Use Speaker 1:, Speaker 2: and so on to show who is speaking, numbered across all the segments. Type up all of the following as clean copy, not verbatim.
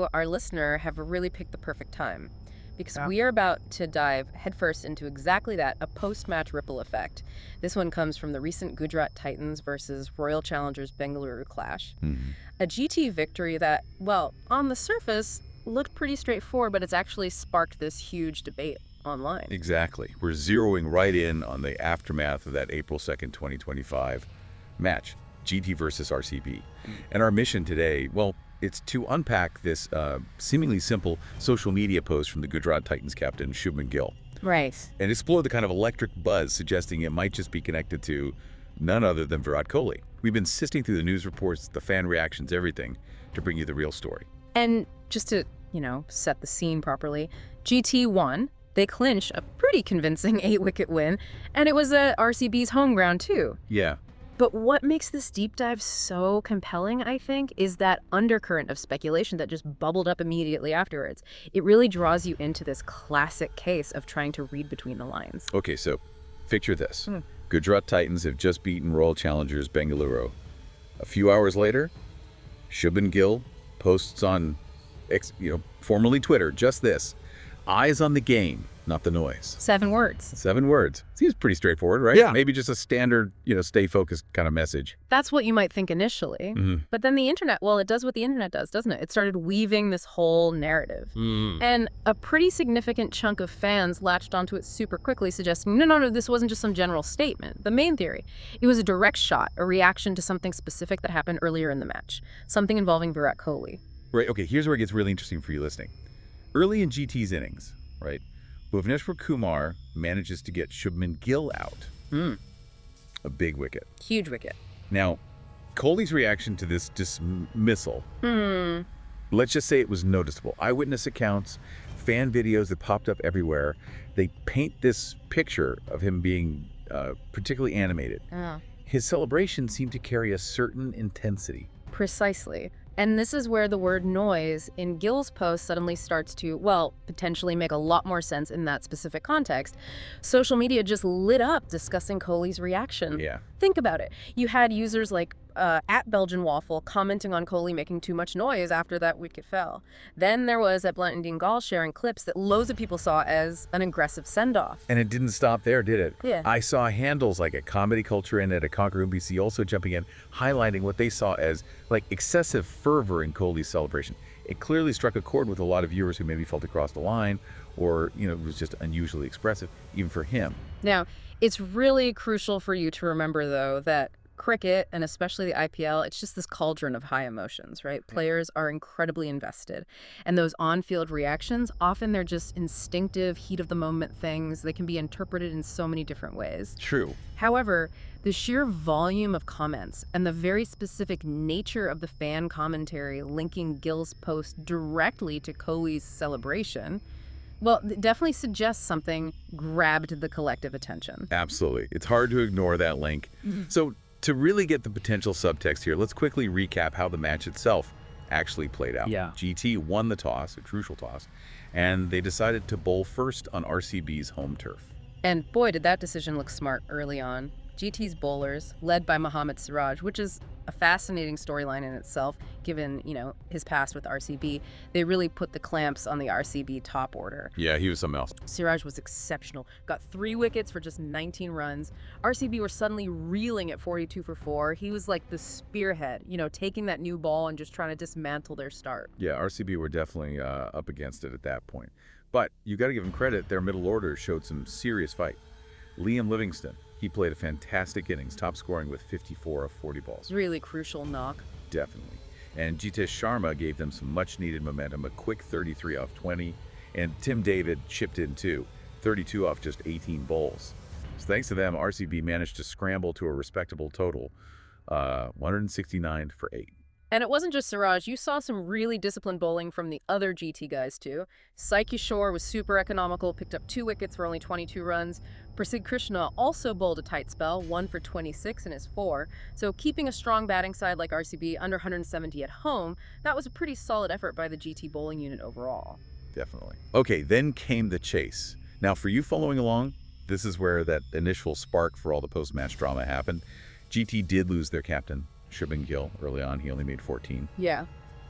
Speaker 1: you, our listener, have really picked the perfect time because
Speaker 2: Yeah.
Speaker 1: we are about to dive headfirst into exactly that, a post-match ripple effect. This one comes from the recent Gujarat Titans versus Royal Challengers Bengaluru clash.
Speaker 3: Mhm.
Speaker 1: A GT victory that, well, on the surface, looked pretty straightforward, but it's actually sparked this huge debate online.
Speaker 3: Exactly. We're zeroing right in on the aftermath of that April 2nd, 2025 match, GT versus RCB. And our mission today, well, it's to unpack this seemingly simple social media post from the Gujarat Titans captain, Shubman Gill,
Speaker 1: Right.
Speaker 3: and explore the kind of electric buzz suggesting it might just be connected to none other than Virat Kohli. We've been sifting through the news reports, the fan reactions, everything to bring you the real story.
Speaker 1: And just to, set the scene properly, GT won. They clinch a pretty convincing 8-wicket win, and it was at RCB's home ground too.
Speaker 3: Yeah.
Speaker 1: But what makes this deep dive so compelling, I think, is that undercurrent of speculation that just bubbled up immediately afterwards. It really draws you into this classic case of trying to read between the lines.
Speaker 3: Okay, so picture this. Gujarat Titans have just beaten Royal Challengers Bengaluru. A few hours later, Shubman Gill posts on, formerly Twitter, just this: eyes on the game, not the noise.
Speaker 1: 7 words.
Speaker 3: 7 words. Seems pretty straightforward, right?
Speaker 2: Yeah.
Speaker 3: Maybe just a standard, stay focused kind of message.
Speaker 1: That's what you might think initially. But then the internet, well, it does what the internet does, doesn't it? It started weaving this whole narrative. And a pretty significant chunk of fans latched onto it super quickly, suggesting, no, this wasn't just some general statement. The main theory, it was a direct shot, a reaction to something specific that happened earlier in the match, something involving Virat Kohli.
Speaker 3: Right, okay, here's where it gets really interesting for you listening. Early in GT's innings, right, Bhuvneshwar Kumar manages to get Shubman Gill out. A big wicket.
Speaker 1: Huge wicket.
Speaker 3: Now, Kohli's reaction to this dismissal, let's just say it was noticeable. Eyewitness accounts, fan videos that popped up everywhere, they paint this picture of him being particularly animated. His celebration seemed to carry a certain intensity.
Speaker 1: Precisely. And this is where the word noise in Gill's post suddenly starts to, well, potentially make a lot more sense in that specific context. Social media just lit up discussing Kohli's reaction.
Speaker 3: Yeah.
Speaker 1: Think about it. You had users like at Belgian Waffle commenting on Kohli making too much noise after that wicket fell. Then there was at Blunt and Dingal sharing clips that loads of people saw as an aggressive send-off.
Speaker 3: And it didn't stop there, did it?
Speaker 1: Yeah.
Speaker 3: I saw handles like at Comedy Culture and at a Conquer NBC also jumping in, highlighting what they saw as like excessive fervor in Kohli's celebration. It clearly struck a chord with a lot of viewers who maybe felt it crossed the line or, it was just unusually expressive, even for him.
Speaker 1: Now, it's really crucial for you to remember, though, that cricket, and especially the IPL, it's just this cauldron of high emotions, right? Players are incredibly invested. And those on-field reactions, often they're just instinctive, heat-of-the-moment things. They can be interpreted in so many different ways.
Speaker 3: True.
Speaker 1: However, the sheer volume of comments and the very specific nature of the fan commentary linking Gill's post directly to Kohli's celebration, well, it definitely suggests something grabbed the collective attention.
Speaker 3: Absolutely. It's hard to ignore that link. So to really get the potential subtext here, let's quickly recap how the match itself actually played out.
Speaker 2: Yeah.
Speaker 3: GT won the toss, a crucial toss, and they decided to bowl first on RCB's home turf.
Speaker 1: And boy, did that decision look smart early on. GT's bowlers, led by Mohammad Siraj, which is a fascinating storyline in itself, given, his past with RCB. They really put the clamps on the RCB top order.
Speaker 3: Yeah, he was something else.
Speaker 1: Siraj was exceptional. Got 3 wickets for just 19 runs. RCB were suddenly reeling at 42 for 4. He was like the spearhead, taking that new ball and just trying to dismantle their start.
Speaker 3: Yeah, RCB were definitely up against it at that point. But you got to give them credit, their middle order showed some serious fight. Liam Livingston, he played a fantastic innings, top scoring with 54 of 40 balls.
Speaker 1: Really crucial knock.
Speaker 3: Definitely. And Jitesh Sharma gave them some much-needed momentum, a quick 33 off 20. And Tim David chipped in too, 32 off just 18 bowls. So thanks to them, RCB managed to scramble to a respectable total, 169 for 8.
Speaker 1: And it wasn't just Siraj. You saw some really disciplined bowling from the other GT guys, too. Sai Kishore was super economical, picked up 2 wickets for only 22 runs. Prasidh Krishna also bowled a tight spell, 1 for 26 in his 4. So keeping a strong batting side like RCB under 170 at home, that was a pretty solid effort by the GT bowling unit overall.
Speaker 3: Definitely. Okay, then came the chase. Now, for you following along, this is where that initial spark for all the post-match drama happened. GT did lose their captain, Shubman Gill, early on. He only made 14.
Speaker 1: Yeah.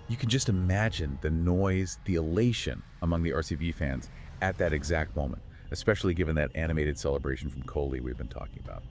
Speaker 3: You can just imagine the noise, the elation among the RCB fans at that exact moment, especially given that animated celebration from Kohli we've been talking about.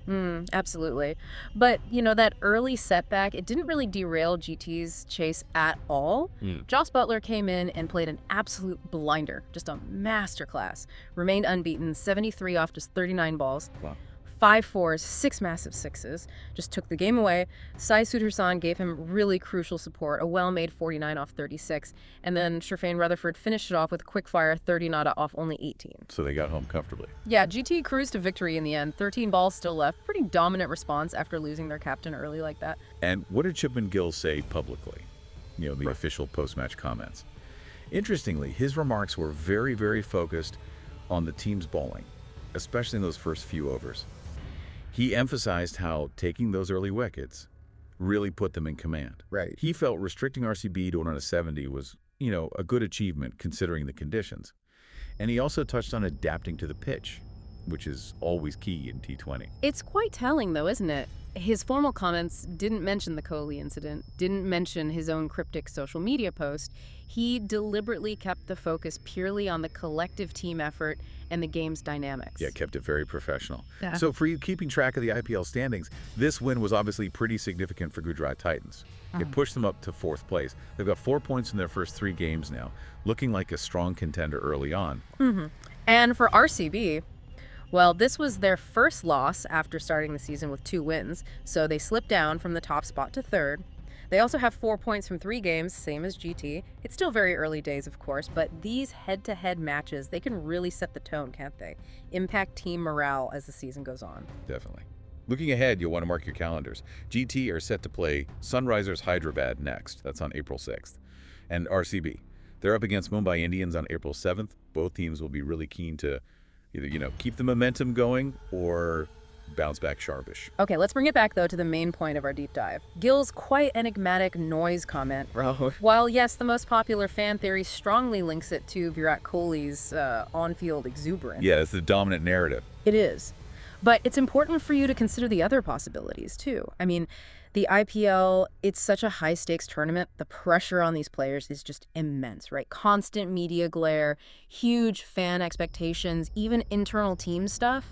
Speaker 1: Absolutely. But, that early setback, it didn't really derail GT's chase at all. Jos Butler came in and played an absolute blinder, just a masterclass. Remained unbeaten, 73 off just 39 balls.
Speaker 3: Wow.
Speaker 1: 5 fours, 6 massive sixes, just took the game away. Sai Sudarsan gave him really crucial support, a well-made 49 off 36, and then Sherfane Rutherford finished it off with a quick-fire 30 nada off only 18.
Speaker 3: So they got home comfortably.
Speaker 1: Yeah, GT cruised to victory in the end. 13 balls still left. Pretty dominant response after losing their captain early like that.
Speaker 3: And what did Shubman Gill say publicly? The official post-match comments. Interestingly, his remarks were very, very focused on the team's bowling, especially in those first few overs. He emphasized how taking those early wickets really put them in command.
Speaker 2: Right.
Speaker 3: He felt restricting RCB to 170 was, a good achievement considering the conditions. And he also touched on adapting to the pitch, which is always key in T20.
Speaker 1: It's quite telling, though, isn't it? His formal comments didn't mention the Kohli incident, didn't mention his own cryptic social media post. He deliberately kept the focus purely on the collective team effort and the game's dynamics.
Speaker 3: Yeah, kept it very professional.
Speaker 1: Yeah.
Speaker 3: So for you keeping track of the IPL standings, this win was obviously pretty significant for Gujarat Titans. It pushed them up to 4th place. They've got 4 points in their first 3 games now, looking like a strong contender early on.
Speaker 1: And for RCB, well, this was their first loss after starting the season with 2 wins, so they slipped down from the top spot to 3rd. They also have 4 points from 3 games, same as GT. It's still very early days, of course, but these head-to-head matches, they can really set the tone, can't they? Impact team morale as the season goes on.
Speaker 3: Definitely. Looking ahead, you'll want to mark your calendars. GT are set to play Sunrisers Hyderabad next. That's on April 6th. And RCB, they're up against Mumbai Indians on April 7th. Both teams will be really keen to either, keep the momentum going or bounce back sharpish.
Speaker 1: Okay, let's bring it back, though, to the main point of our deep dive. Gill's quite enigmatic noise comment. While, yes, the most popular fan theory strongly links it to Virat Kohli's on-field exuberance.
Speaker 3: Yeah, it's the dominant narrative.
Speaker 1: It is. But it's important for you to consider the other possibilities, too. I mean, the IPL, it's such a high-stakes tournament. The pressure on these players is just immense, right? Constant media glare, huge fan expectations, even internal team stuff.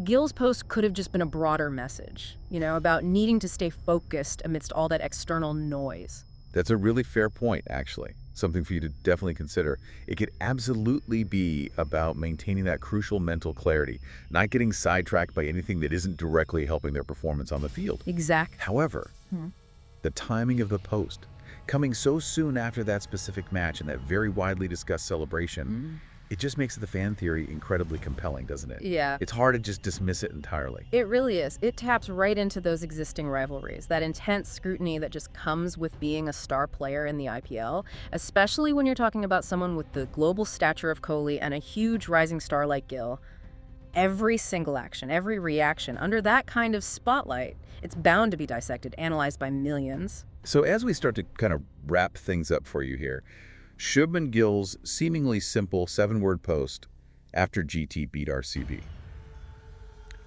Speaker 1: Gill's post could have just been a broader message, about needing to stay focused amidst all that external noise.
Speaker 3: That's a really fair point, actually. Something for you to definitely consider. It could absolutely be about maintaining that crucial mental clarity, not getting sidetracked by anything that isn't directly helping their performance on the field.
Speaker 1: Exactly.
Speaker 3: However, the timing of the post, coming so soon after that specific match and that very widely discussed celebration, it just makes the fan theory incredibly compelling, doesn't it?
Speaker 1: Yeah.
Speaker 3: It's hard to just dismiss it entirely.
Speaker 1: It really is. It taps right into those existing rivalries, that intense scrutiny that just comes with being a star player in the IPL, especially when you're talking about someone with the global stature of Kohli and a huge rising star like Gill. Every single action, every reaction under that kind of spotlight, it's bound to be dissected, analyzed by millions.
Speaker 3: So as we start to kind of wrap things up for you here, Shubman Gill's seemingly simple 7-word post after GT beat RCB.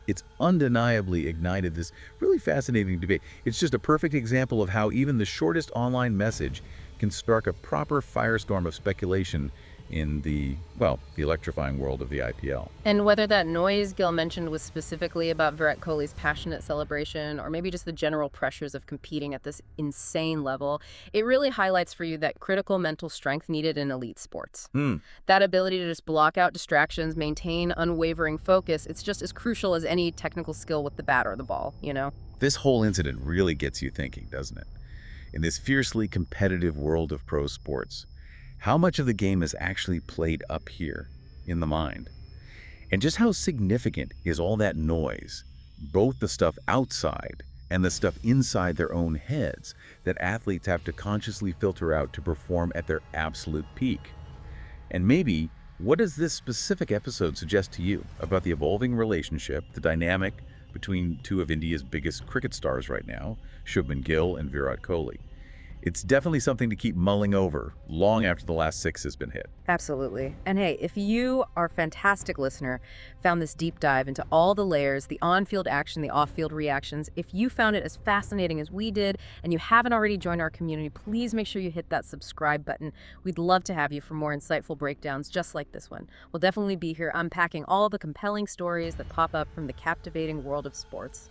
Speaker 3: It's undeniably ignited this really fascinating debate. It's just a perfect example of how even the shortest online message can spark a proper firestorm of speculation in the electrifying world of the IPL.
Speaker 1: And whether that noise Gill mentioned was specifically about Virat Kohli's passionate celebration or maybe just the general pressures of competing at this insane level, it really highlights for you that critical mental strength needed in elite sports. That ability to just block out distractions, maintain unwavering focus, it's just as crucial as any technical skill with the bat or the ball,
Speaker 3: This whole incident really gets you thinking, doesn't it? In this fiercely competitive world of pro sports, how much of the game is actually played up here in the mind? And just how significant is all that noise, both the stuff outside and the stuff inside their own heads, that athletes have to consciously filter out to perform at their absolute peak? And maybe, what does this specific episode suggest to you about the evolving relationship, the dynamic between 2 of India's biggest cricket stars right now, Shubman Gill and Virat Kohli? It's definitely something to keep mulling over long after the last six has been hit.
Speaker 1: Absolutely. And hey, if you, our fantastic listener, found this deep dive into all the layers, the on-field action, the off-field reactions, if you found it as fascinating as we did and you haven't already joined our community, please make sure you hit that subscribe button. We'd love to have you for more insightful breakdowns just like this one. We'll definitely be here unpacking all the compelling stories that pop up from the captivating world of sports.